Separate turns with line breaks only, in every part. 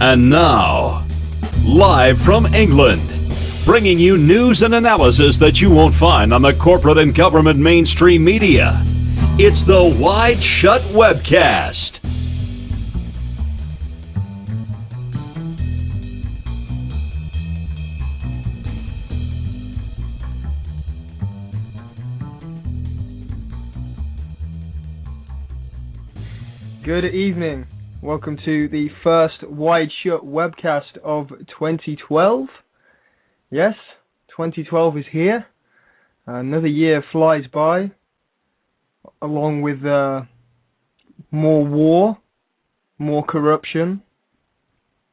And now, live from England, bringing you news and analysis that you won't find on the corporate and government mainstream media. It's the WideShut Webcast.
Good evening. Welcome to the first WideShut Webcast of 2012. Yes, 2012 is here. Another year flies by, along with more war, more corruption,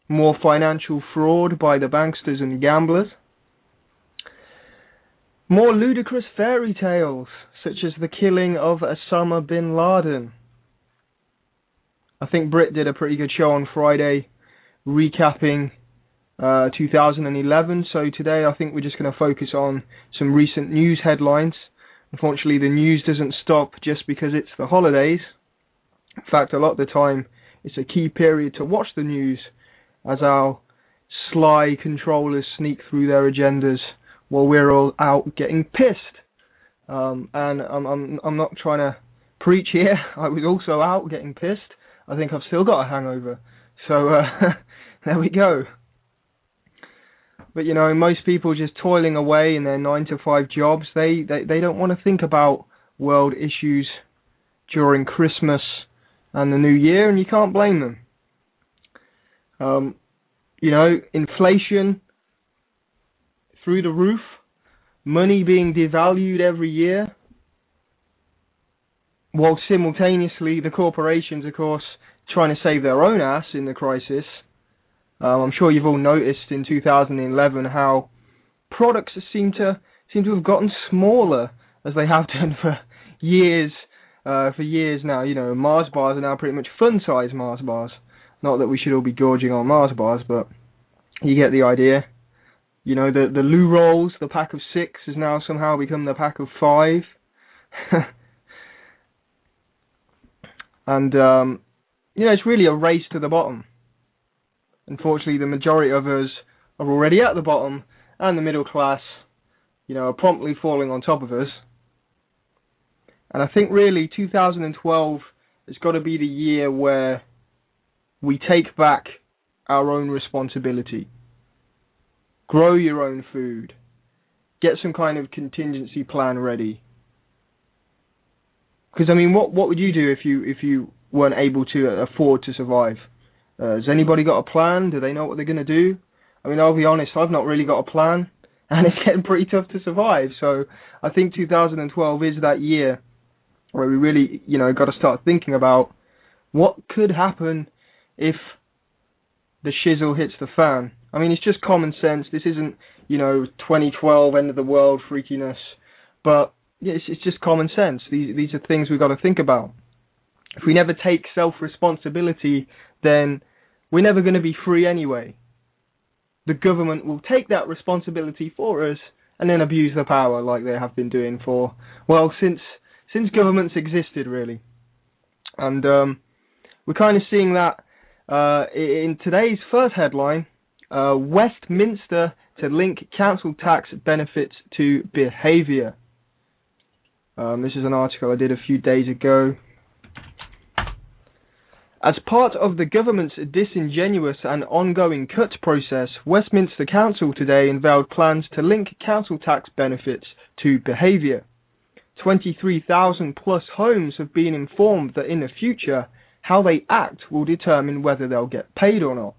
more financial fraud by the banksters and gamblers, more ludicrous fairy tales, such as the killing of Osama bin Laden. I think Brit did a pretty good show on Friday recapping 2011, so today I think we're just going to focus on some recent news headlines. Unfortunately, the news doesn't stop just because it's the holidays. In fact, a lot of the time it's a key period to watch the news as our sly controllers sneak through their agendas while we're all out getting pissed. And I'm not trying to preach here. I was also out getting pissed. I think I've still got a hangover. So, there we go. But, you know, most people just toiling away in their 9-to-5 jobs, they don't want to think about world issues during Christmas and the New Year, and you can't blame them. You know, inflation through the roof, money being devalued every year, while simultaneously the corporations, of course, trying to save their own ass in the crisis. I'm sure you've all noticed in 2011 how products seem to have gotten smaller, as they have done for years now. You know, Mars bars are now pretty much fun-size Mars bars. Not that we should all be gorging on Mars bars, but you get the idea. You know, the loo rolls, the pack of 6 has now somehow become the pack of 5. And, you know, it's really a race to the bottom. Unfortunately, the majority of us are already at the bottom, and the middle class, you know, are promptly falling on top of us. And I think really 2012 has got to be the year where we take back our own responsibility. Grow your own food. Get some kind of contingency plan ready. Because, I mean, what would you do if you weren't able to afford to survive? Has anybody got a plan? Do they know what they're going to do? I mean, I'll be honest, I've not really got a plan, and it's getting pretty tough to survive. So I think 2012 is that year where we really, you know, got to start thinking about what could happen if the shizzle hits the fan. I mean, it's just common sense. This isn't, you know, 2012 end of the world freakiness, but yeah, it's just common sense. These are things we've got to think about. If we never take self-responsibility, then we're never going to be free anyway. The government will take that responsibility for us and then abuse the power like they have been doing for, well, since governments existed, really. And we're kind of seeing that in today's first headline, Westminster to link council tax benefits to behaviour. This is an article I did a few days ago. As part of the government's disingenuous and ongoing cuts process, Westminster Council today unveiled plans to link council tax benefits to behaviour. 23,000 plus homes have been informed that in the future, how they act will determine whether they'll get paid or not.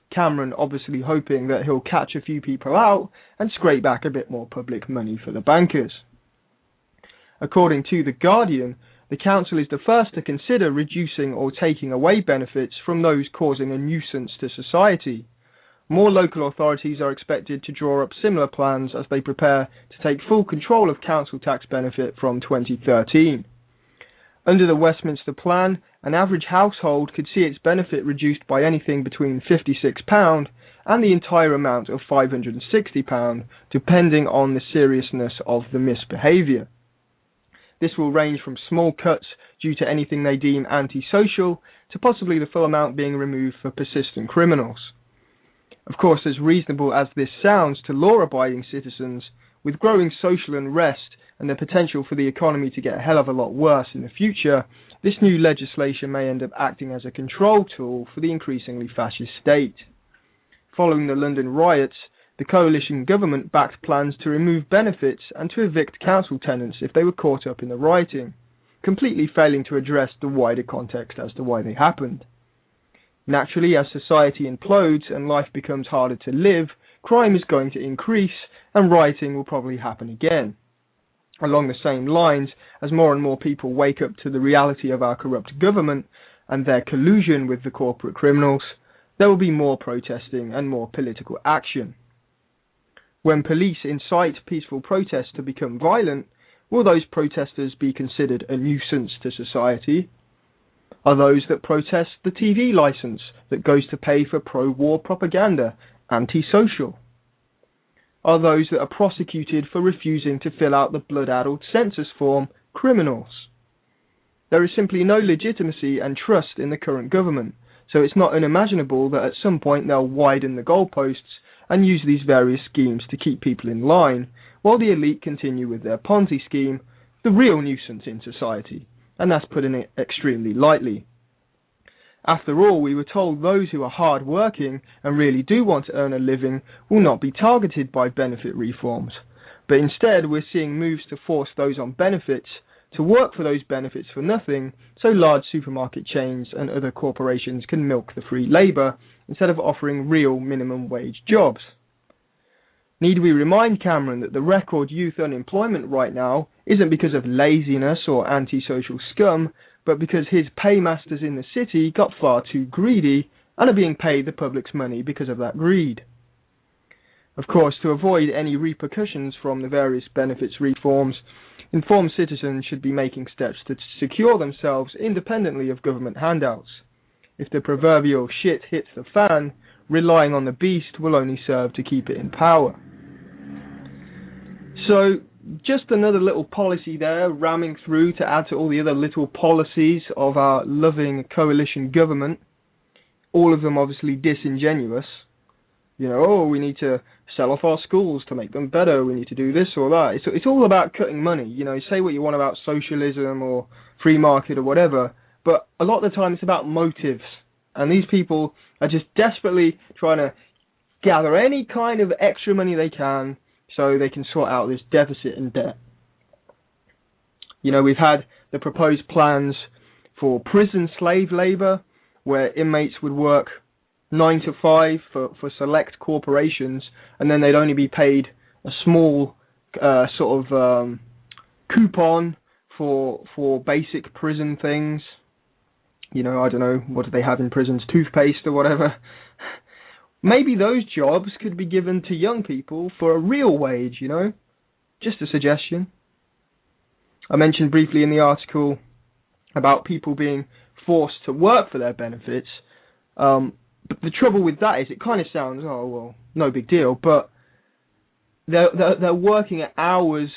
Cameron obviously hoping that he'll catch a few people out and scrape back a bit more public money for the bankers. According to The Guardian, the council is the first to consider reducing or taking away benefits from those causing a nuisance to society. More local authorities are expected to draw up similar plans as they prepare to take full control of council tax benefit from 2013. Under the Westminster plan, an average household could see its benefit reduced by anything between £56 and the entire amount of £560, depending on the seriousness of the misbehaviour. This will range from small cuts due to anything they deem antisocial to possibly the full amount being removed for persistent criminals. Of course, as reasonable as this sounds to law-abiding citizens, with growing social unrest and the potential for the economy to get a hell of a lot worse in the future, this new legislation may end up acting as a control tool for the increasingly fascist state. Following the London riots, the coalition government backed plans to remove benefits and to evict council tenants if they were caught up in the rioting, completely failing to address the wider context as to why they happened. Naturally, as society implodes and life becomes harder to live, crime is going to increase and rioting will probably happen again. Along the same lines, as more and more people wake up to the reality of our corrupt government and their collusion with the corporate criminals, there will be more protesting and more political action. When police incite peaceful protests to become violent, will those protesters be considered a nuisance to society? Are those that protest the TV license that goes to pay for pro-war propaganda antisocial? Are those that are prosecuted for refusing to fill out the blood-addled census form criminals? There is simply no legitimacy and trust in the current government, so it's not unimaginable that at some point they'll widen the goalposts and use these various schemes to keep people in line, while the elite continue with their Ponzi scheme, the real nuisance in society, and that's putting it extremely lightly. After all, we were told those who are hard-working and really do want to earn a living will not be targeted by benefit reforms, but instead we're seeing moves to force those on benefits to work for those benefits for nothing, so large supermarket chains and other corporations can milk the free labour instead of offering real minimum wage jobs. Need we remind Cameron that the record youth unemployment right now isn't because of laziness or antisocial scum, but because his paymasters in the city got far too greedy and are being paid the public's money because of that greed? Of course, to avoid any repercussions from the various benefits reforms, informed citizens should be making steps to secure themselves independently of government handouts. If the proverbial shit hits the fan, relying on the beast will only serve to keep it in power. So, just another little policy there, ramming through to add to all the other little policies of our loving coalition government. All of them obviously disingenuous. You know, oh, we need to sell off our schools to make them better, we need to do this or that. It's all about cutting money. You know, say what you want about socialism or free market or whatever, but a lot of the time it's about motives. And these people are just desperately trying to gather any kind of extra money they can so they can sort out this deficit and debt. You know, we've had the proposed plans for prison slave labour, where inmates would work 9 to 5 for select corporations, and then they'd only be paid a small coupon for basic prison things. You know, I don't know, what do they have in prisons? Toothpaste or whatever. Maybe those jobs could be given to young people for a real wage, you know? Just a suggestion. I mentioned briefly in the article about people being forced to work for their benefits. But the trouble with that is it kind of sounds, oh, well, no big deal, but they're working at hours.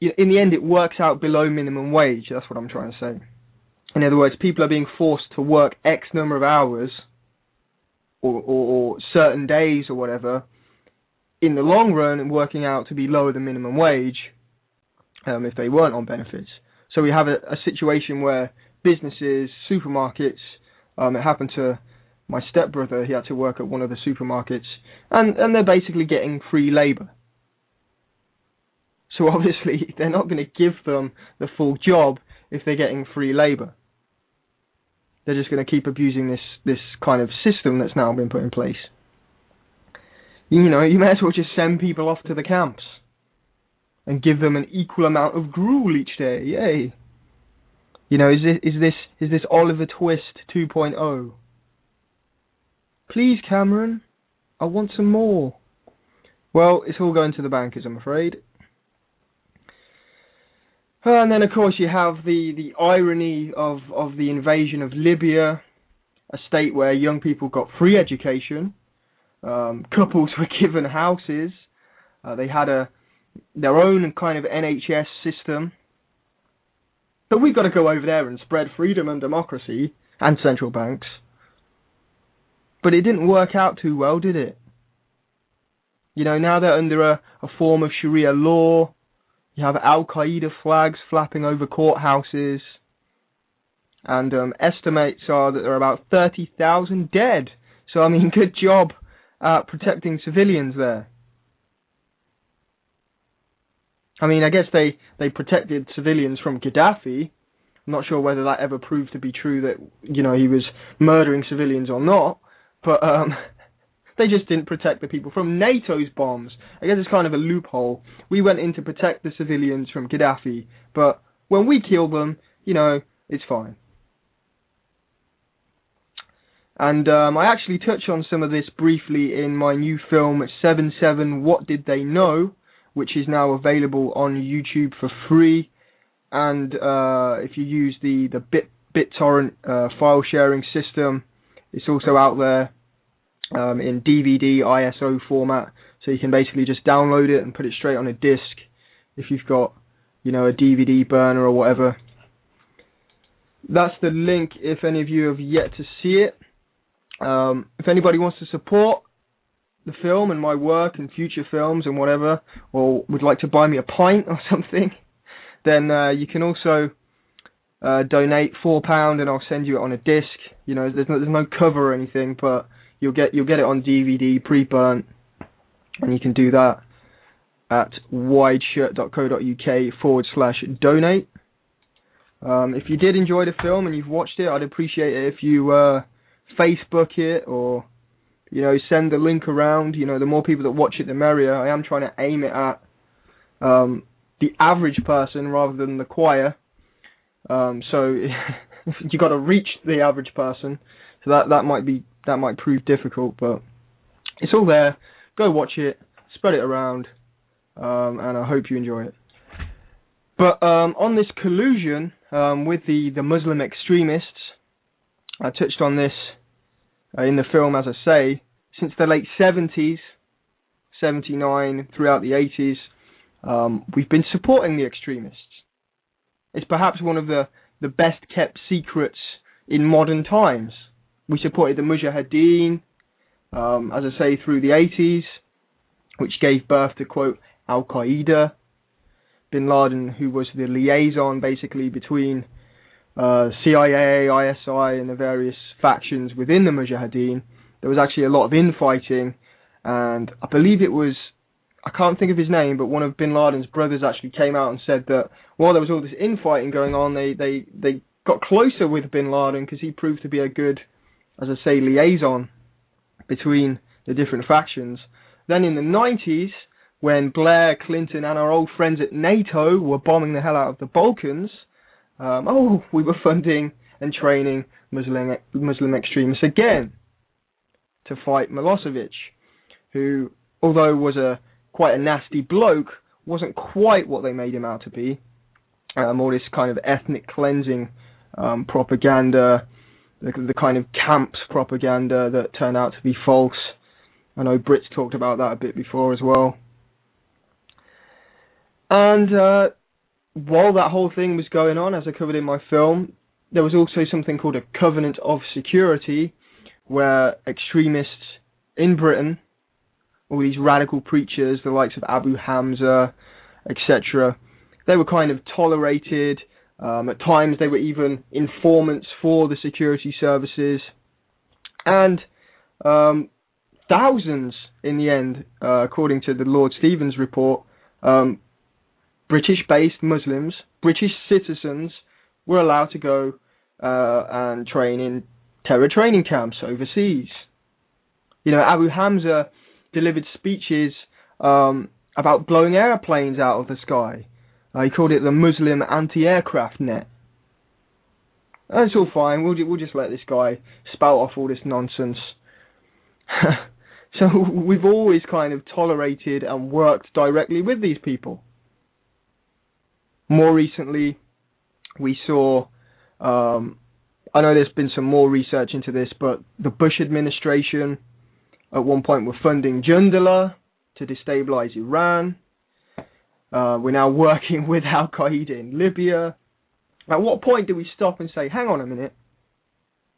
In the end, it works out below minimum wage. That's what I'm trying to say. In other words, people are being forced to work X number of hours or certain days or whatever, in the long run, and working out to be lower than minimum wage if they weren't on benefits. So we have a situation where businesses, supermarkets, it happened to my stepbrother, he had to work at one of the supermarkets, and they're basically getting free labour. So obviously they're not going to give them the full job if they're getting free labour. They're just going to keep abusing this kind of system that's now been put in place. You know, you may as well just send people off to the camps and give them an equal amount of gruel each day. Yay! You know, is this Oliver Twist 2.0? Please, Cameron, I want some more. Well, it's all going to the bankers, I'm afraid. And then, of course, you have the irony of the invasion of Libya, a state where young people got free education, couples were given houses, they had a their own kind of NHS system. But we've got to go over there and spread freedom and democracy and central banks. But it didn't work out too well, did it? You know, now they're under a form of Sharia law. You have Al-Qaeda flags flapping over courthouses. And estimates are that there are about 30,000 dead. So, I mean, good job at protecting civilians there. I mean, I guess they protected civilians from Gaddafi. I'm not sure whether that ever proved to be true that, you know, he was murdering civilians or not. But they just didn't protect the people from NATO's bombs. I guess it's kind of a loophole. We went in to protect the civilians from Gaddafi. But when we kill them, you know, it's fine. And I actually touch on some of this briefly in my new film, 7/7 What Did They Know?, which is now available on YouTube for free. And if you use the BitTorrent file sharing system, it's also out there in DVD ISO format. So you can basically just download it and put it straight on a disc if you've got, you know, a DVD burner or whatever. That's the link if any of you have yet to see it. If anybody wants to support the film and my work and future films and whatever, or would like to buy me a pint or something, then you can also donate £4 and I'll send you it on a disc. You know, there's no cover or anything, but you'll get it on DVD pre-burnt, and you can do that at wideshut.co.uk/donate. If you did enjoy the film and you've watched it, I'd appreciate it if you Facebook it, or, you know, send the link around. You know, the more people that watch it, the merrier. I am trying to aim it at the average person rather than the choir. So you got to reach the average person. So that might prove difficult, but it's all there. Go watch it, spread it around, and I hope you enjoy it. But on this collusion with the Muslim extremists, I touched on this in the film, as I say, since the late 70s, 79, throughout the 80s, we've been supporting the extremists. It's perhaps one of the best kept secrets in modern times. We supported the Mujahideen, as I say, through the 80s, which gave birth to, quote, Al-Qaeda. Bin Laden, who was the liaison basically between CIA, ISI, and the various factions within the Mujahideen. There was actually a lot of infighting, and I believe it was, I can't think of his name, but one of Bin Laden's brothers actually came out and said that while there was all this infighting going on, they got closer with Bin Laden because he proved to be a good, as I say, liaison between the different factions. Then in the 90s, when Blair, Clinton, and our old friends at NATO were bombing the hell out of the Balkans, we were funding and training Muslim extremists again to fight Milosevic, who, although was quite a nasty bloke, wasn't quite what they made him out to be. All this kind of ethnic cleansing propaganda, the kind of camps propaganda that turned out to be false. I know Brits talked about that a bit before as well. And while that whole thing was going on, as I covered in my film, there was also something called a Covenant of Security, where extremists in Britain, all these radical preachers, the likes of Abu Hamza, etc., they were kind of tolerated. At times they were even informants for the security services. And thousands, in the end, according to the Lord Stevens report, British-based Muslims, British citizens, were allowed to go and train in terror training camps overseas. You know, Abu Hamza delivered speeches about blowing airplanes out of the sky. He called it the Muslim anti-aircraft net. That's all fine. We'll just let this guy spout off all this nonsense. So we've always kind of tolerated and worked directly with these people. More recently, we saw, I know there's been some more research into this, but the Bush administration at one point were funding Jundallah to destabilize Iran. We're now working with Al Qaeda in Libya. At what point do we stop and say, hang on a minute,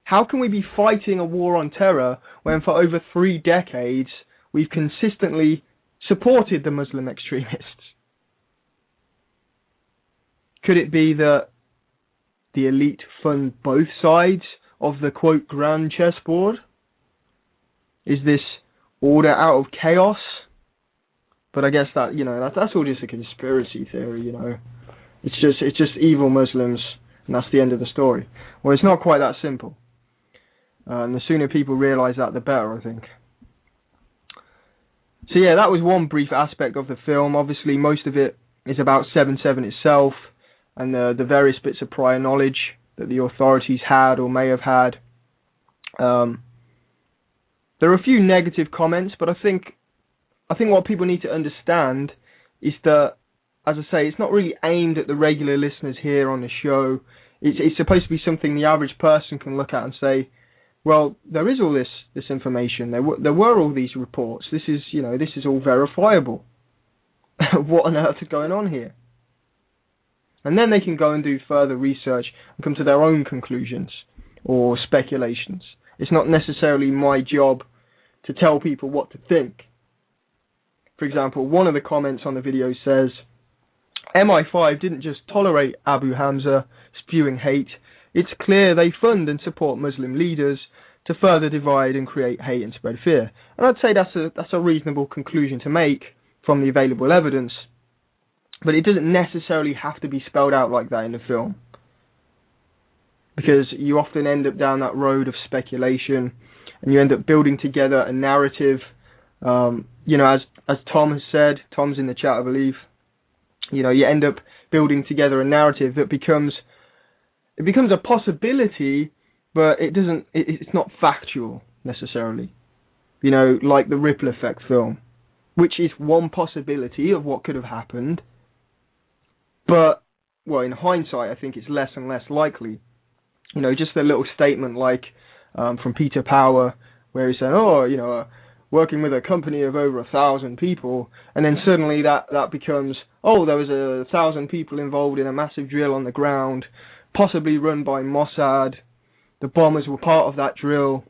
how can we be fighting a war on terror when for over 3 decades we've consistently supported the Muslim extremists? Could it be that the elite fund both sides of the quote grand chessboard? Is this order out of chaos? But I guess that, that's all just a conspiracy theory, It's just evil Muslims, and that's the end of the story. Well, it's not quite that simple. And the sooner people realise that, the better, I think. So yeah, that was one brief aspect of the film. Obviously, most of it is about 7/7 itself, and the various bits of prior knowledge that the authorities had or may have had. There are a few negative comments, but I think what people need to understand is that, as I say, it's not really aimed at the regular listeners here on the show. It's supposed to be something the average person can look at and say, well, there is all this information. There were all these reports. This is all verifiable. What on earth is going on here? And then they can go and do further research and come to their own conclusions or speculations. It's not necessarily my job to tell people what to think. For example, one of the comments on the video says, MI5 didn't just tolerate Abu Hamza spewing hate. It's clear they fund and support Muslim leaders to further divide and create hate and spread fear. And I'd say that's a reasonable conclusion to make from the available evidence. But it doesn't necessarily have to be spelled out like that in the film, because you often end up down that road of speculation, and you end up building together a narrative. As Tom has said, Tom's in the chat, I believe. You end up building together a narrative that becomes a possibility, but it's not factual necessarily. Like the Ripple Effect film, which is one possibility of what could have happened. But, well, in hindsight, I think it's less and less likely. Just a little statement like from Peter Power, where he said, working with a company of over 1,000 people, and then suddenly that becomes, there was 1,000 people involved in a massive drill on the ground, possibly run by Mossad. The bombers were part of that drill.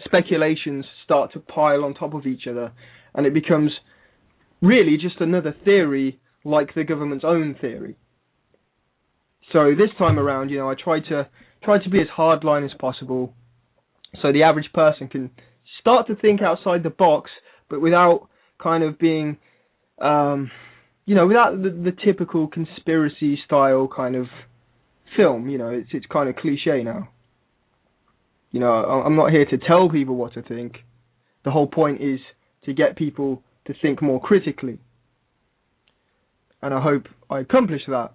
Speculations start to pile on top of each other, and it becomes really just another theory, like the government's own theory. So this time around, I tried to be as hardline as possible, so the average person can start to think outside the box, but without kind of being, without the typical conspiracy style kind of film. It's kind of cliche now. I'm not here to tell people what to think. The whole point is to get people to think more critically. And I hope I accomplish that.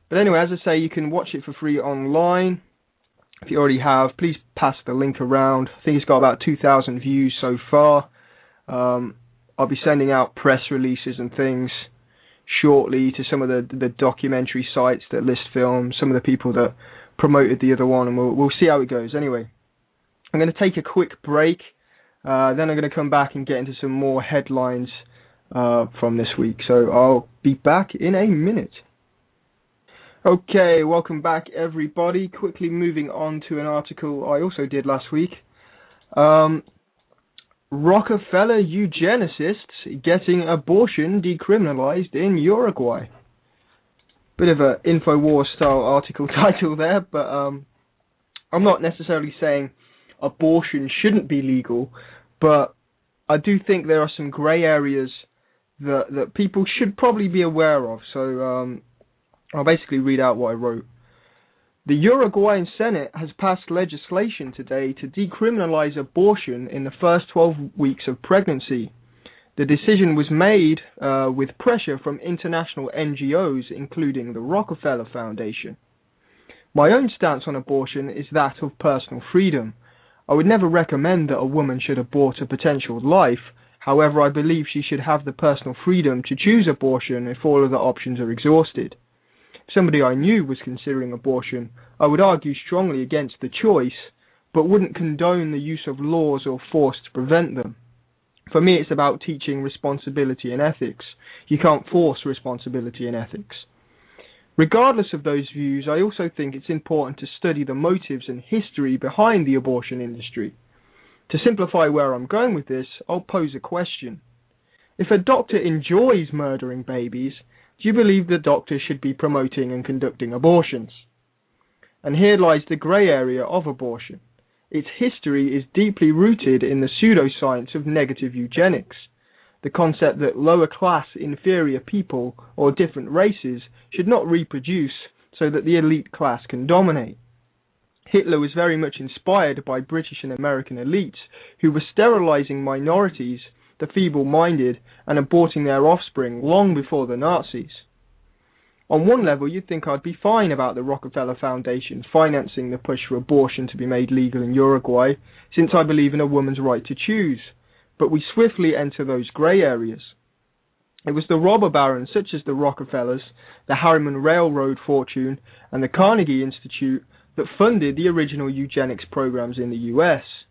But anyway, as I say, you can watch it for free online. If you already have, please pass the link around. I think it's got about 2,000 views so far. I'll be sending out press releases and things shortly to some of the documentary sites that list films, some of the people that promoted the other one, and we'll see how it goes. Anyway, I'm going to take a quick break. Then I'm going to come back and get into some more headlines from this week. So I'll be back in a minute. Okay, welcome back everybody. Quickly moving on to an article I also did last week. Rockefeller eugenicists getting abortion decriminalized in Uruguay. Bit of a InfoWars style article title there, but I'm not necessarily saying abortion shouldn't be legal, but I do think there are some grey areas that people should probably be aware of. So I'll basically read out what I wrote. The Uruguayan Senate has passed legislation today to decriminalize abortion in the first 12 weeks of pregnancy. The decision was made with pressure from international NGOs, including the Rockefeller Foundation. My own stance on abortion is that of personal freedom. I would never recommend that a woman should abort a potential life. However, I believe she should have the personal freedom to choose abortion if all other options are exhausted. If somebody I knew was considering abortion, I would argue strongly against the choice, but wouldn't condone the use of laws or force to prevent them. For me, it's about teaching responsibility and ethics. You can't force responsibility and ethics. Regardless of those views, I also think it's important to study the motives and history behind the abortion industry. To simplify where I'm going with this, I'll pose a question. If a doctor enjoys murdering babies, do you believe the doctor should be promoting and conducting abortions? And here lies the grey area of abortion. Its history is deeply rooted in the pseudoscience of negative eugenics, the concept that lower class, inferior people or different races should not reproduce so that the elite class can dominate. Hitler was very much inspired by British and American elites who were sterilizing minorities, the feeble-minded, and aborting their offspring long before the Nazis. On one level, you'd think I'd be fine about the Rockefeller Foundation financing the push for abortion to be made legal in Uruguay, since I believe in a woman's right to choose. But we swiftly enter those grey areas. It was the robber barons such as the Rockefellers, the Harriman Railroad fortune, and the Carnegie Institute that funded the original eugenics programs in the US.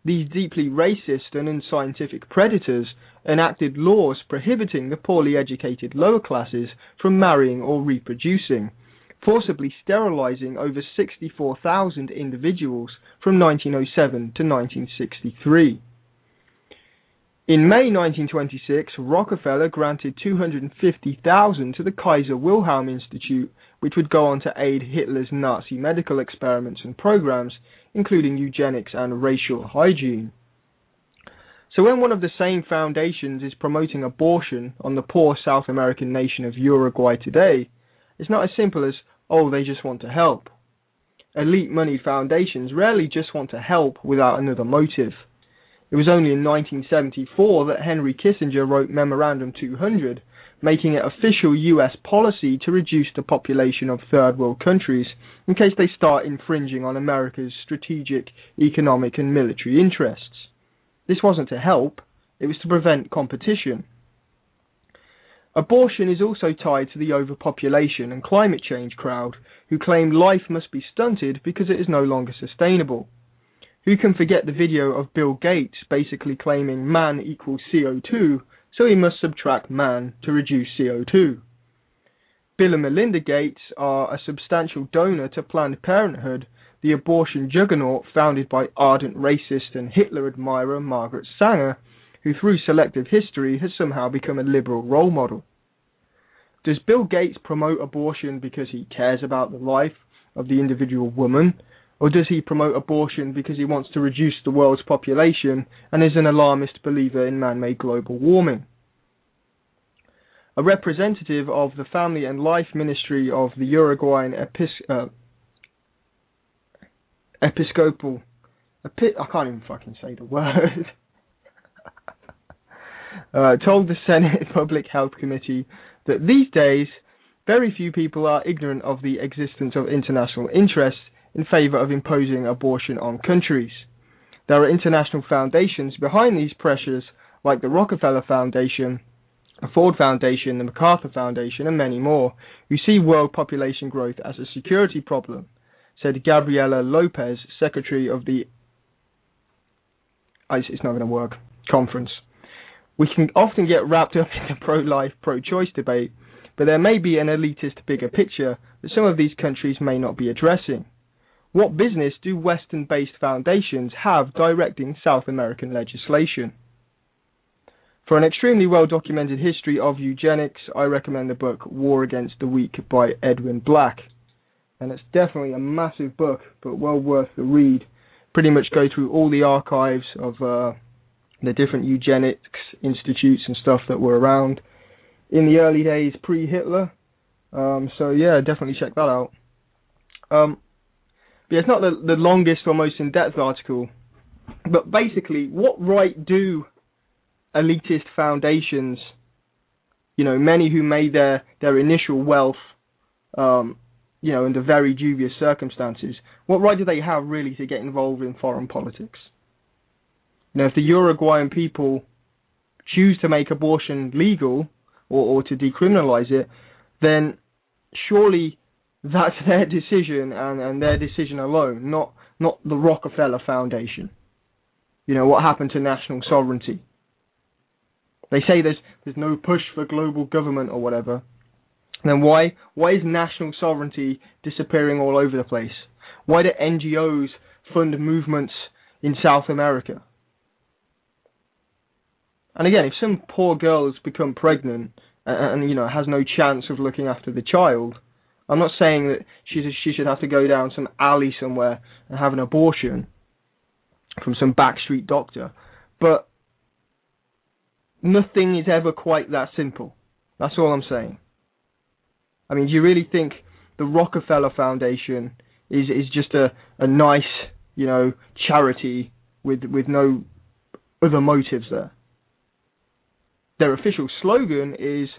These deeply racist and unscientific predators enacted laws prohibiting the poorly educated lower classes from marrying or reproducing, forcibly sterilizing over 64,000 individuals from 1907 to 1963. In May 1926, Rockefeller granted $250,000 to the Kaiser Wilhelm Institute, which would go on to aid Hitler's Nazi medical experiments and programs, including eugenics and racial hygiene. So when one of the same foundations is promoting abortion on the poor South American nation of Uruguay today, it's not as simple as, oh, they just want to help. Elite-moneyed foundations rarely just want to help without another motive. It was only in 1974 that Henry Kissinger wrote Memorandum 200, making it official US policy to reduce the population of third world countries in case they start infringing on America's strategic, economic and military interests. This wasn't to help, it was to prevent competition. Abortion is also tied to the overpopulation and climate change crowd, who claim life must be stunted because it is no longer sustainable. Who can forget the video of Bill Gates basically claiming man equals CO2, so he must subtract man to reduce CO2? Bill and Melinda Gates are a substantial donor to Planned Parenthood, the abortion juggernaut founded by ardent racist and Hitler admirer Margaret Sanger, who through selective history has somehow become a liberal role model. Does Bill Gates promote abortion because he cares about the life of the individual woman? Or does he promote abortion because he wants to reduce the world's population and is an alarmist believer in man-made global warming? A representative of the Family and Life Ministry of the Uruguayan Episcopal... I can't even fucking say the word. Told the Senate Public Health Committee that these days, very few people are ignorant of the existence of international interests in favour of imposing abortion on countries. There are international foundations behind these pressures, like the Rockefeller Foundation, the Ford Foundation, the MacArthur Foundation, and many more, who see world population growth as a security problem, said Gabriela Lopez, secretary of the it's not going to work conference. We can often get wrapped up in the pro-life, pro-choice debate, but there may be an elitist bigger picture that some of these countries may not be addressing. What business do Western-based foundations have directing South American legislation? For an extremely well-documented history of eugenics, I recommend the book War Against the Weak by Edwin Black. And it's definitely a massive book, but well worth the read. Pretty much go through all the archives of the different eugenics institutes and stuff that were around in the early days pre-Hitler. So yeah, definitely check that out. Yeah, it's not the longest or most in-depth article, but basically, what right do elitist foundations, many who made their initial wealth, under very dubious circumstances, what right do they have really to get involved in foreign politics? If the Uruguayan people choose to make abortion legal or to decriminalize it, then surely that's their decision and their decision alone, not the Rockefeller Foundation. What happened to national sovereignty? They say there's no push for global government or whatever. Then why is national sovereignty disappearing all over the place? Why do NGOs fund movements in South America? And again, if some poor girl has become pregnant and has no chance of looking after the child, I'm not saying that she should have to go down some alley somewhere and have an abortion from some backstreet doctor, but nothing is ever quite that simple. That's all I'm saying. I mean, do you really think the Rockefeller Foundation is just a nice, charity with no other motives there? Their official slogan is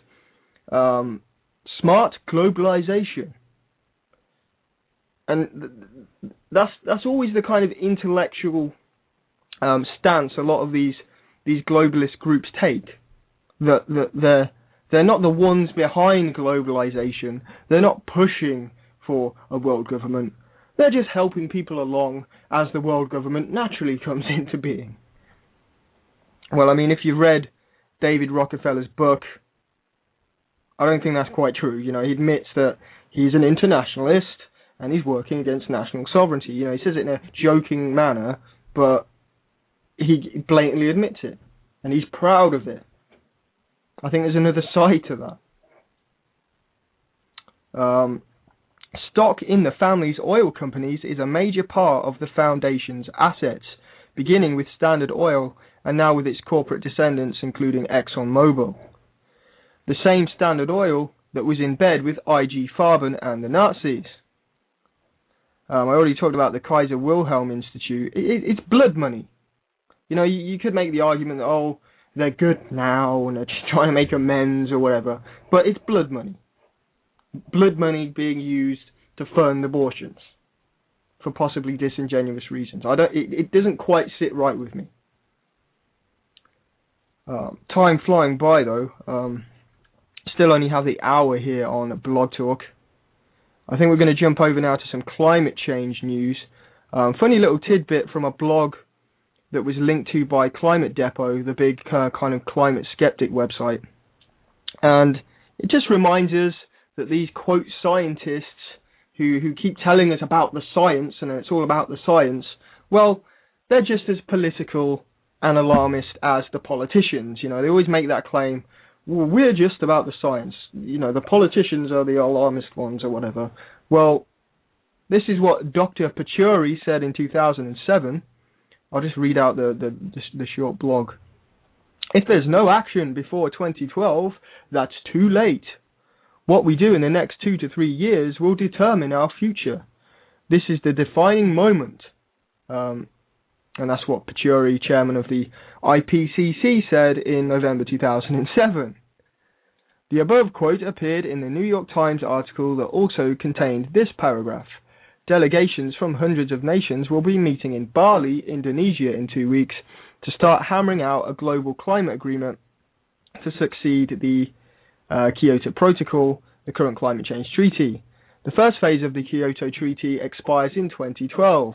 smart globalization. And that's always the kind of intellectual stance a lot of these globalist groups take. That they're not the ones behind globalization. They're not pushing for a world government. They're just helping people along as the world government naturally comes into being. Well, I mean, if you've read David Rockefeller's book, I don't think that's quite true. He admits that he's an internationalist and he's working against national sovereignty. He says it in a joking manner, but he blatantly admits it, and he's proud of it. I think there's another side to that. Stock in the family's oil companies is a major part of the foundation's assets, beginning with Standard Oil and now with its corporate descendants, including ExxonMobil. The same Standard Oil that was in bed with IG Farben and the Nazis. I already talked about the Kaiser Wilhelm Institute. It's blood money. You could make the argument that, they're good now and they're just trying to make amends or whatever, but it's blood money. Blood money being used to fund abortions for possibly disingenuous reasons. It doesn't quite sit right with me. Time flying by though. Still only have the hour here on Blog Talk. I think we're going to jump over now to some climate change news. Funny little tidbit from a blog that was linked to by Climate Depot, the big kind of climate skeptic website. And it just reminds us that these, quote, scientists who keep telling us about the science, and it's all about the science, well, they're just as political and alarmist as the politicians. They always make that claim, well, we're just about the science. The politicians are the alarmist ones or whatever. Well, this is what Dr. Pachuri said in 2007. I'll just read out the short blog. If there's no action before 2012, that's too late. What we do in the next 2 to 3 years will determine our future. This is the defining moment. And that's what Pachuri, chairman of the IPCC, said in November 2007. The above quote appeared in the New York Times article that also contained this paragraph. Delegations from hundreds of nations will be meeting in Bali, Indonesia in 2 weeks to start hammering out a global climate agreement to succeed the Kyoto Protocol, the current climate change treaty. The first phase of the Kyoto Treaty expires in 2012.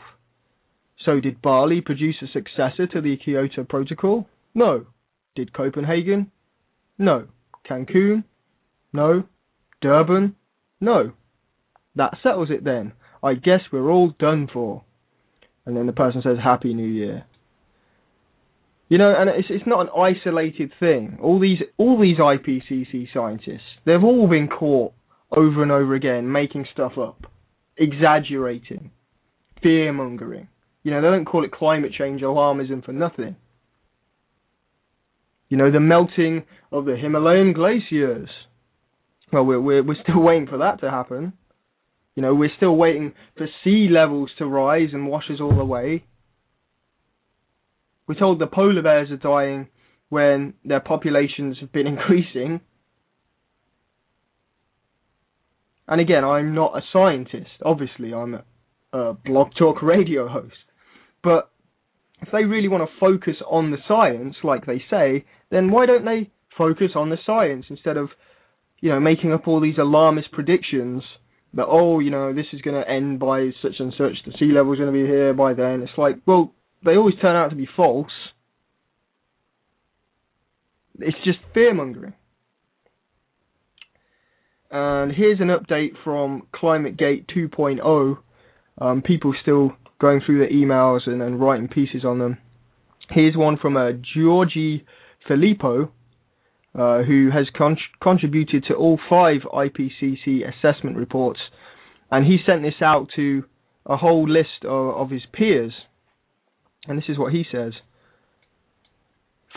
So did Bali produce a successor to the Kyoto Protocol? No. Did Copenhagen? No. Cancun? No. Durban? No. That settles it then. I guess we're all done for. And then the person says, Happy New Year. And it's not an isolated thing. All these IPCC scientists, they've all been caught over and over again making stuff up, exaggerating, fear-mongering. They don't call it climate change alarmism for nothing. The melting of the Himalayan glaciers. Well, we're still waiting for that to happen. We're still waiting for sea levels to rise and wash us all away. We're told the polar bears are dying when their populations have been increasing. And again, I'm not a scientist. Obviously, I'm a Blog Talk radio host. But if they really want to focus on the science, like they say, then why don't they focus on the science instead of, making up all these alarmist predictions that, this is going to end by such and such, the sea level is going to be here by then. It's like, well, they always turn out to be false. it's just fear-mongering. And here's an update from ClimateGate 2.0. People still going through the emails and writing pieces on them. Here's one from Giorgi Filippo, who has contributed to all 5 IPCC assessment reports, and he sent this out to a whole list of his peers. And this is what he says.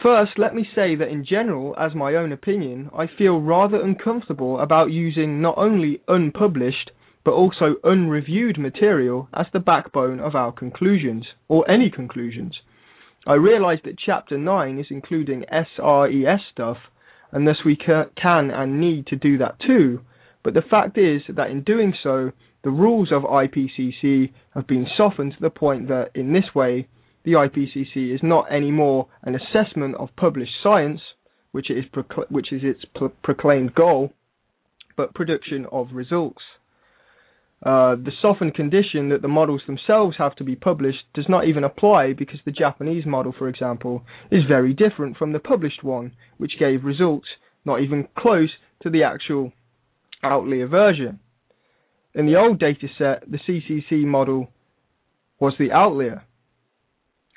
First, let me say that in general, as my own opinion, I feel rather uncomfortable about using not only unpublished, but also unreviewed material as the backbone of our conclusions, or any conclusions. I realise that Chapter 9 is including SRES stuff, and thus we can and need to do that too, but the fact is that in doing so, the rules of IPCC have been softened to the point that, in this way, the IPCC is not anymore an assessment of published science, which is its proclaimed goal, but production of results. The softened condition that the models themselves have to be published does not even apply because the Japanese model, for example, is very different from the published one, which gave results not even close to the actual outlier version. In the old dataset, the CCC model was the outlier.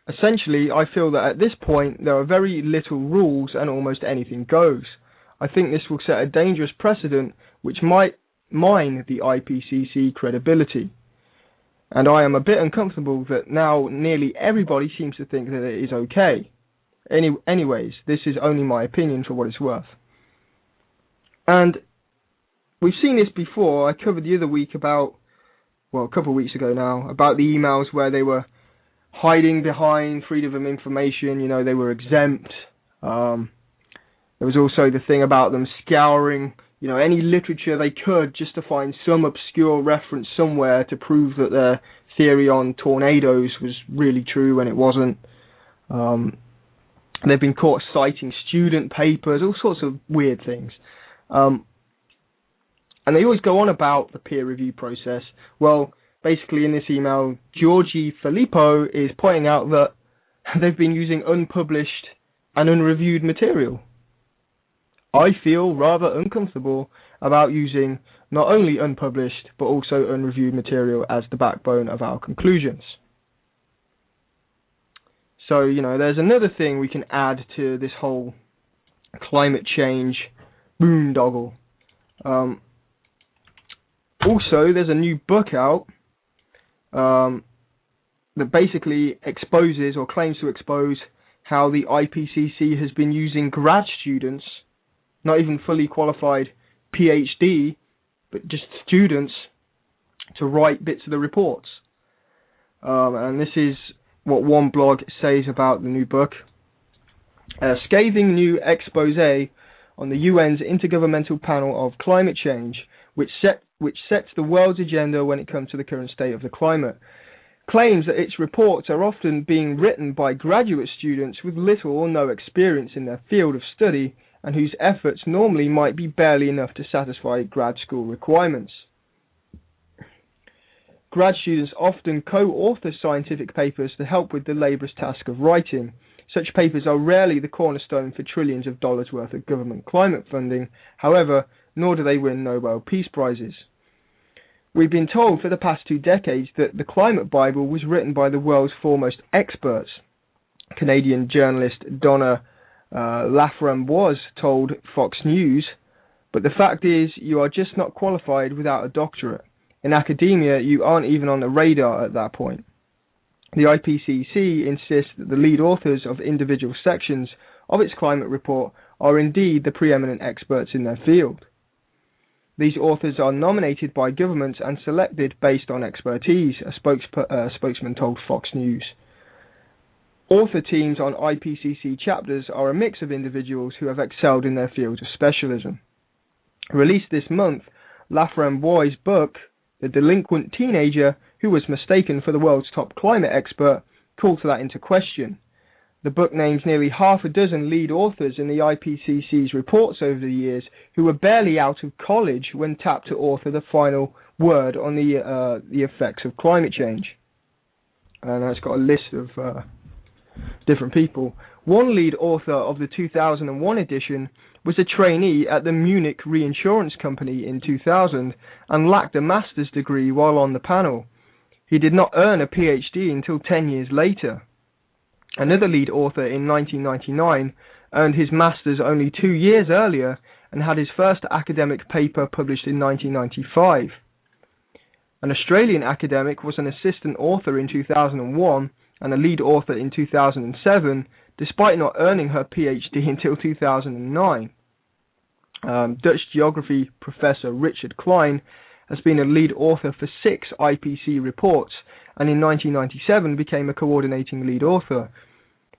Essentially, I feel that at this point there are very little rules and almost anything goes. I think this will set a dangerous precedent which might mine the IPCC credibility. And I am a bit uncomfortable that now nearly everybody seems to think that it is okay. Anyways, this is only my opinion for what it's worth. And we've seen this before. I covered the other week a couple of weeks ago now, about the emails where they were hiding behind freedom of information, they were exempt. There was also the thing about them scouring, any literature they could just to find some obscure reference somewhere to prove that their theory on tornadoes was really true when it wasn't. They've been caught citing student papers, all sorts of weird things. And they always go on about the peer review process. Well, basically in this email, Giorgi Filippo is pointing out that they've been using unpublished and unreviewed material. I feel rather uncomfortable about using not only unpublished but also unreviewed material as the backbone of our conclusions. So, there's another thing we can add to this whole climate change boondoggle. Also, there's a new book out that basically exposes or claims to expose how the IPCC has been using grad students, not even fully qualified PhD, but just students, to write bits of the reports. And this is what one blog says about the new book. A scathing new expose on the UN's Intergovernmental Panel of Climate Change, which sets the world's agenda when it comes to the current state of the climate, claims that its reports are often being written by graduate students with little or no experience in their field of study and whose efforts normally might be barely enough to satisfy grad school requirements. Grad students often co-author scientific papers to help with the laborious task of writing. Such papers are rarely the cornerstone for trillions of dollars worth of government climate funding, however, nor do they win Nobel Peace Prizes. We've been told for the past 2 decades that the Climate Bible was written by the world's foremost experts. Canadian journalist Donna Laframboise told Fox News, but the fact is you are just not qualified without a doctorate. In academia, you aren't even on the radar at that point. The IPCC insists that the lead authors of individual sections of its climate report are indeed the preeminent experts in their field. These authors are nominated by governments and selected based on expertise, a spokesman told Fox News. Author teams on IPCC chapters are a mix of individuals who have excelled in their fields of specialism. Released this month, Laframboise's book, The Delinquent Teenager Who Was Mistaken for the World's Top Climate Expert, calls that into question. The book names nearly half a dozen lead authors in the IPCC's reports over the years who were barely out of college when tapped to author the final word on the effects of climate change. And it's got a list of different people. One lead author of the 2001 edition was a trainee at the Munich Reinsurance Company in 2000 and lacked a master's degree while on the panel. He did not earn a PhD until 10 years later. Another lead author in 1999 earned his master's only 2 years earlier and had his first academic paper published in 1995. An Australian academic was an assistant author in 2001 and a lead author in 2007, despite not earning her PhD until 2009. Dutch geography professor Richard Klein has been a lead author for 6 IPC reports, and in 1997 became a coordinating lead author.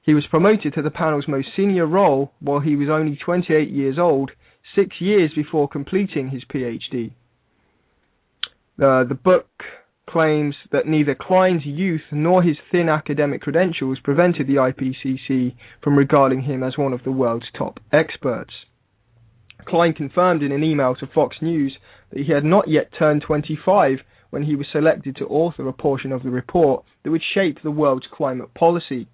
He was promoted to the panel's most senior role while he was only 28 years old, 6 years before completing his PhD. The book claims that neither Klein's youth nor his thin academic credentials prevented the IPCC from regarding him as one of the world's top experts. Klein confirmed in an email to Fox News that he had not yet turned 25 when he was selected to author a portion of the report that would shape the world's climate policy.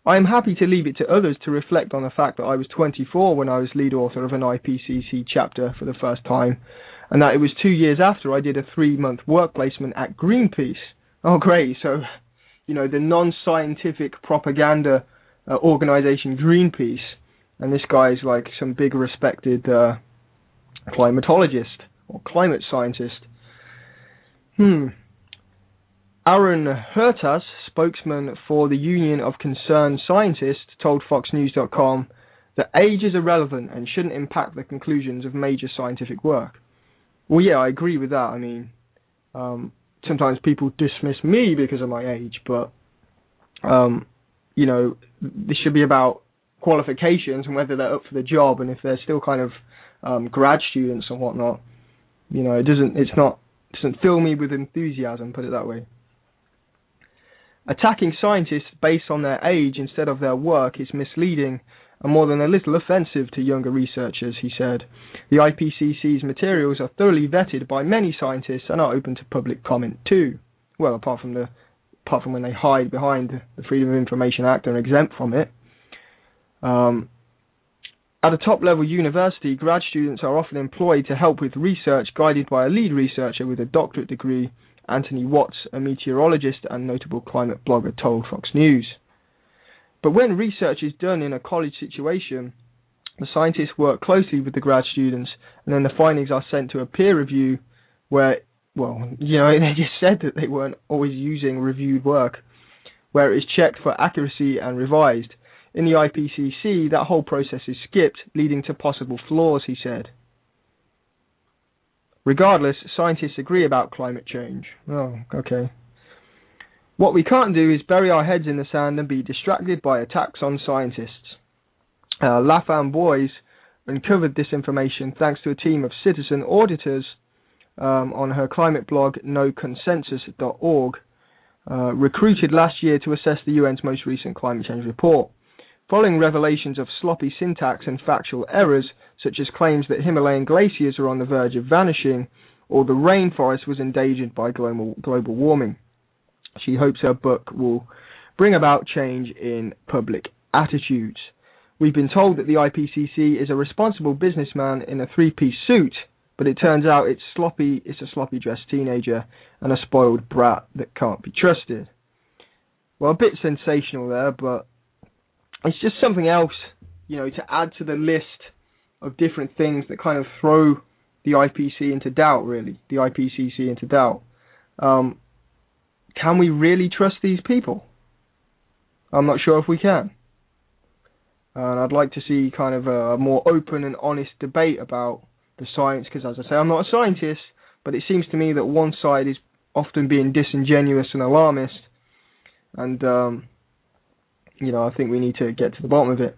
I am happy to leave it to others to reflect on the fact that I was 24 when I was lead author of an IPCC chapter for the first time, and that it was 2 years after I did a 3-month work placement at Greenpeace. Oh great, so, the non-scientific propaganda organisation Greenpeace, and this guy's like some big respected climatologist or climate scientist. Aaron Hurtas, spokesman for the Union of Concerned Scientists, told FoxNews.com that age is irrelevant and shouldn't impact the conclusions of major scientific work. Well, yeah, I agree with that. I mean, sometimes people dismiss me because of my age, but, this should be about qualifications and whether they're up for the job, and if they're still kind of grad students and whatnot, it doesn't fill me with enthusiasm, put it that way. Attacking scientists based on their age instead of their work is misleading and more than a little offensive to younger researchers, he said. The IPCC's materials are thoroughly vetted by many scientists and are open to public comment too. Well, apart from when they hide behind the Freedom of Information Act and are exempt from it. At a top-level university, grad students are often employed to help with research guided by a lead researcher with a doctorate degree, Anthony Watts, a meteorologist and notable climate blogger, told Fox News. But when research is done in a college situation, the scientists work closely with the grad students, and then the findings are sent to a peer review where, they just said that they weren't always using reviewed work, where it is checked for accuracy and revised. In the IPCC, that whole process is skipped, leading to possible flaws, he said. Regardless, scientists agree about climate change. Oh, okay. What we can't do is bury our heads in the sand and be distracted by attacks on scientists. Lafam Boys uncovered this information thanks to a team of citizen auditors on her climate blog noconsensus.org, recruited last year to assess the UN's most recent climate change report. Following revelations of sloppy syntax and factual errors, such as claims that Himalayan glaciers are on the verge of vanishing, or the rainforest was endangered by global warming. She hopes her book will bring about change in public attitudes. We've been told that the IPCC is a responsible businessman in a 3-piece suit, but it turns out it's a sloppy-dressed teenager and a spoiled brat that can't be trusted. Well, a bit sensational there, but it's just something else, to add to the list of different things that kind of throw the IPCC into doubt, Can we really trust these people? I'm not sure if we can. And I'd like to see kind of a more open and honest debate about the science, because as I say, I'm not a scientist, but it seems to me that one side is often being disingenuous and alarmist, and I think we need to get to the bottom of it.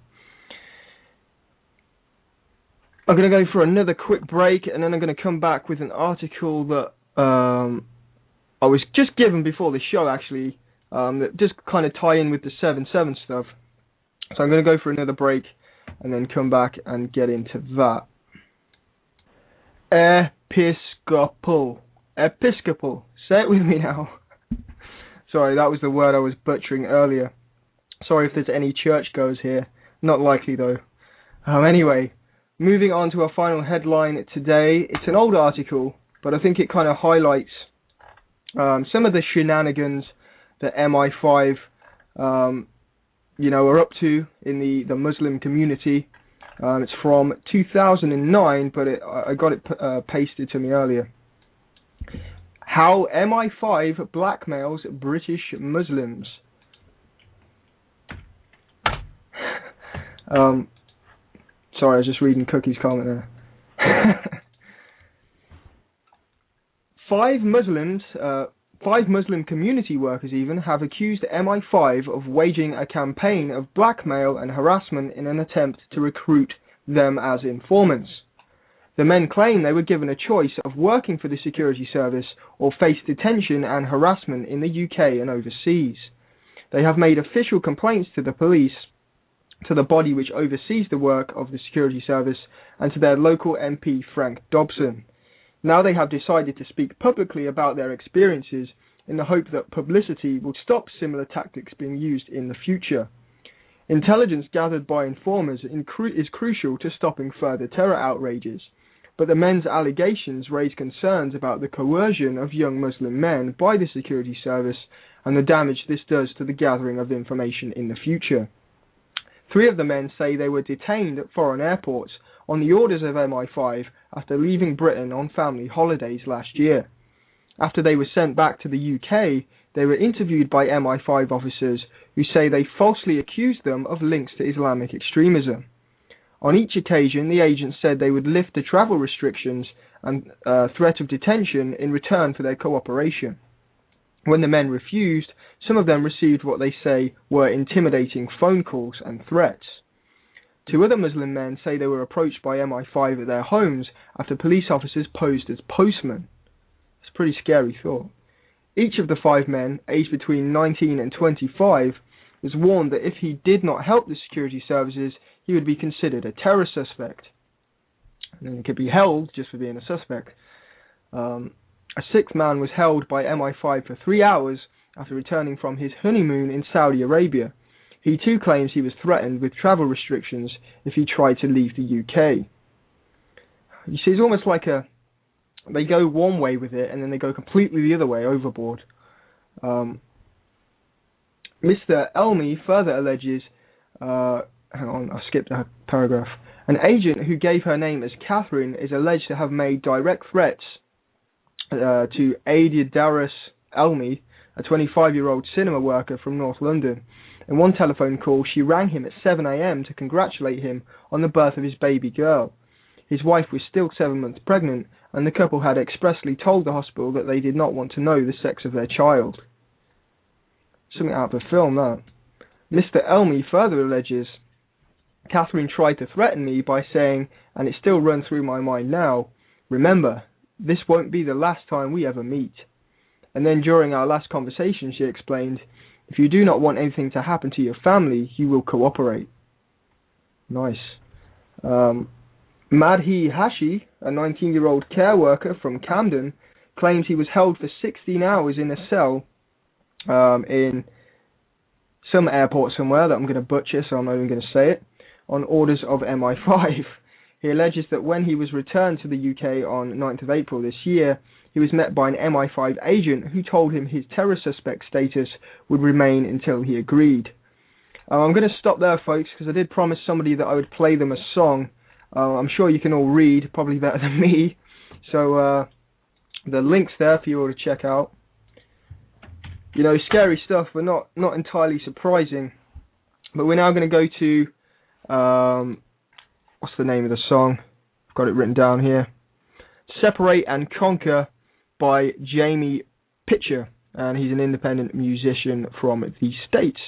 I'm going to go for another quick break, and then I'm going to come back with an article that I was just given before the show, actually, that just kind of tie in with the 7/7 stuff. So I'm going to go for another break, and then come back and get into that. Episcopal. Say it with me now. Sorry, that was the word I was butchering earlier. Sorry if there's any churchgoers here. Not likely though. Anyway, moving on to our final headline today. It's an old article, but I think it kind of highlights some of the shenanigans that MI5 are up to in the Muslim community. It's from 2009, but I got it pasted to me earlier. How MI5 blackmails British Muslims. Sorry, I was just reading Cookie's comment there. Five Muslim community workers even have accused MI5 of waging a campaign of blackmail and harassment in an attempt to recruit them as informants. The men claim they were given a choice of working for the security service or face detention and harassment in the UK and overseas. They have made official complaints to the police, to the body which oversees the work of the security service, and to their local MP Frank Dobson. Now they have decided to speak publicly about their experiences in the hope that publicity will stop similar tactics being used in the future. Intelligence gathered by informers is crucial to stopping further terror outrages, but the men's allegations raise concerns about the coercion of young Muslim men by the security service and the damage this does to the gathering of information in the future. 3 of the men say they were detained at foreign airports on the orders of MI5 after leaving Britain on family holidays last year. After they were sent back to the UK, they were interviewed by MI5 officers who say they falsely accused them of links to Islamic extremism. On each occasion, the agents said they would lift the travel restrictions and threat of detention in return for their cooperation. When the men refused, some of them received what they say were intimidating phone calls and threats. 2 other Muslim men say they were approached by MI5 at their homes after police officers posed as postmen. It's a pretty scary thought. Each of the 5 men, aged between 19 and 25, was warned that if he did not help the security services, he would be considered a terror suspect. And then he could be held just for being a suspect. A 6th man was held by MI5 for 3 hours after returning from his honeymoon in Saudi Arabia. He too claims he was threatened with travel restrictions if he tried to leave the UK. You see, it's almost like they go one way with it and then they go completely the other way, overboard. Mr. Elmi further alleges, hang on, I skipped a paragraph. An agent who gave her name as Catherine is alleged to have made direct threats to Adidaris Elmi, a 25-year-old cinema worker from North London. In one telephone call, she rang him at 7 a.m. to congratulate him on the birth of his baby girl. His wife was still 7 months pregnant, and the couple had expressly told the hospital that they did not want to know the sex of their child. Something out of a film, that. Mr. Elmi further alleges, Catherine tried to threaten me by saying, and it still runs through my mind now, remember, this won't be the last time we ever meet. And then during our last conversation, she explained, if you do not want anything to happen to your family, you will cooperate. Nice. Madhi Hashi, a 19-year-old care worker from Camden, claims he was held for 16 hours in a cell in some airport somewhere that I'm going to butcher, so I'm not even going to say it, on orders of MI5. He alleges that when he was returned to the UK on 9th of April this year, he was met by an MI5 agent who told him his terror suspect status would remain until he agreed. I'm going to stop there, folks, because I did promise somebody that I would play them a song. I'm sure you can all read, probably better than me. So the link's there for you all to check out. You know, scary stuff, but not entirely surprising. But we're now going to go to... what's the name of the song? I've got it written down here. Separate and Conquer by Jamie Pitcher. And he's an independent musician from the States.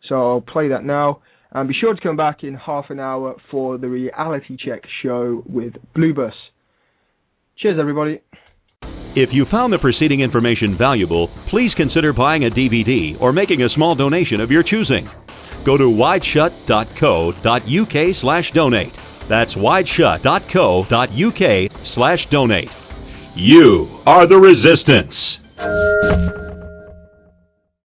So I'll play that now. And be sure to come back in half an hour for the Reality Check show with Bluebus. Cheers, everybody.
If you found the preceding information valuable, please consider buying a DVD or making a small donation of your choosing. Go to wideshut.co.uk/donate. That's wideshut.co.uk/donate. You are the resistance.